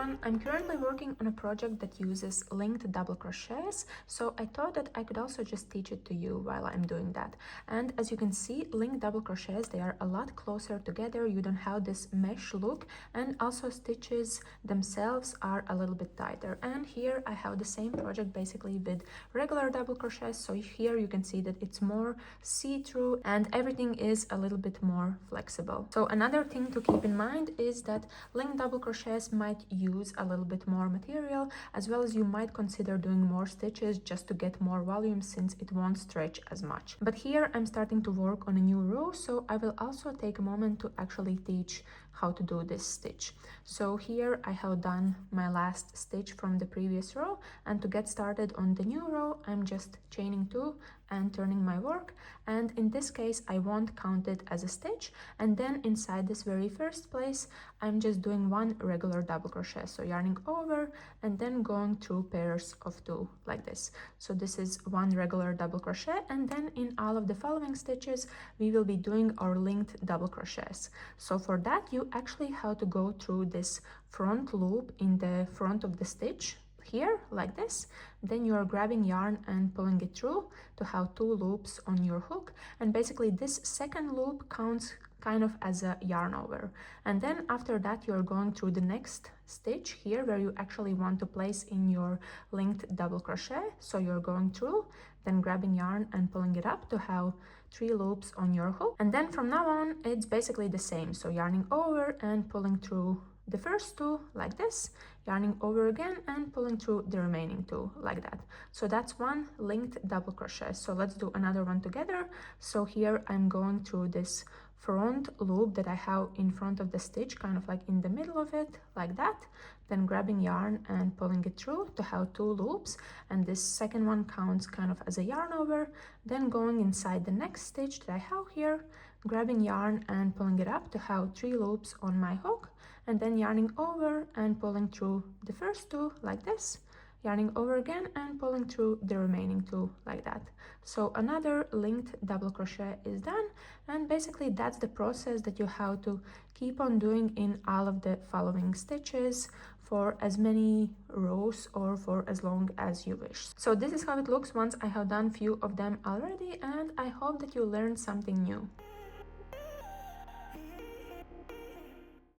everyone, I'm currently working on a project that uses linked double crochets, so I thought that I could also just teach it to you while I'm doing that. And as you can see, linked double crochets, they are a lot closer together. You don't have this mesh look, and also stitches themselves are a little bit tighter. And here I have the same project basically with regular double crochets, so here you can see that it's more see-through and everything is a little bit more flexible. So another thing to keep in mind is that linked double crochets might use a little bit more material, as well as you might consider doing more stitches just to get more volume since it won't stretch as much. But here I'm starting to work on a new row, so I will also take a moment to actually teach how to do this stitch. So here I have done my last stitch from the previous row, and to get started on the new row I'm just chaining 2 and turning my work, and in this case I won't count it as a stitch, and then inside this very first place I'm just doing 1 regular double crochet, so yarning over and then going through pairs of 2 like this. So this is 1 regular double crochet, and then in all of the following stitches we will be doing our linked double crochets. So for that you actually have to go through this front loop in the front of the stitch here like this, then you are grabbing yarn and pulling it through to have 2 loops on your hook, and basically this second loop counts kind of as a yarn over, and then after that you're going through the next stitch here where you actually want to place in your linked double crochet. So you're going through, then grabbing yarn and pulling it up to have 3 loops on your hook, and then from now on it's basically the same, so yarning over and pulling through the first 2 like this, yarning over again and pulling through the remaining 2 like that. So that's 1 linked double crochet. So let's do another one together. So here I'm going through this front loop that I have in front of the stitch, kind of like in the middle of it like that, then grabbing yarn and pulling it through to have 2 loops, and this second one counts kind of as a yarn over, then going inside the next stitch that I have here, grabbing yarn and pulling it up to have 3 loops on my hook, and then yarning over and pulling through the first 2 like this, yarning over again and pulling through the remaining 2 like that. So another linked double crochet is done, and basically that's the process that you have to keep on doing in all of the following stitches for as many rows or for as long as you wish. So this is how it looks once I have done few of them already, and I hope that you learned something new.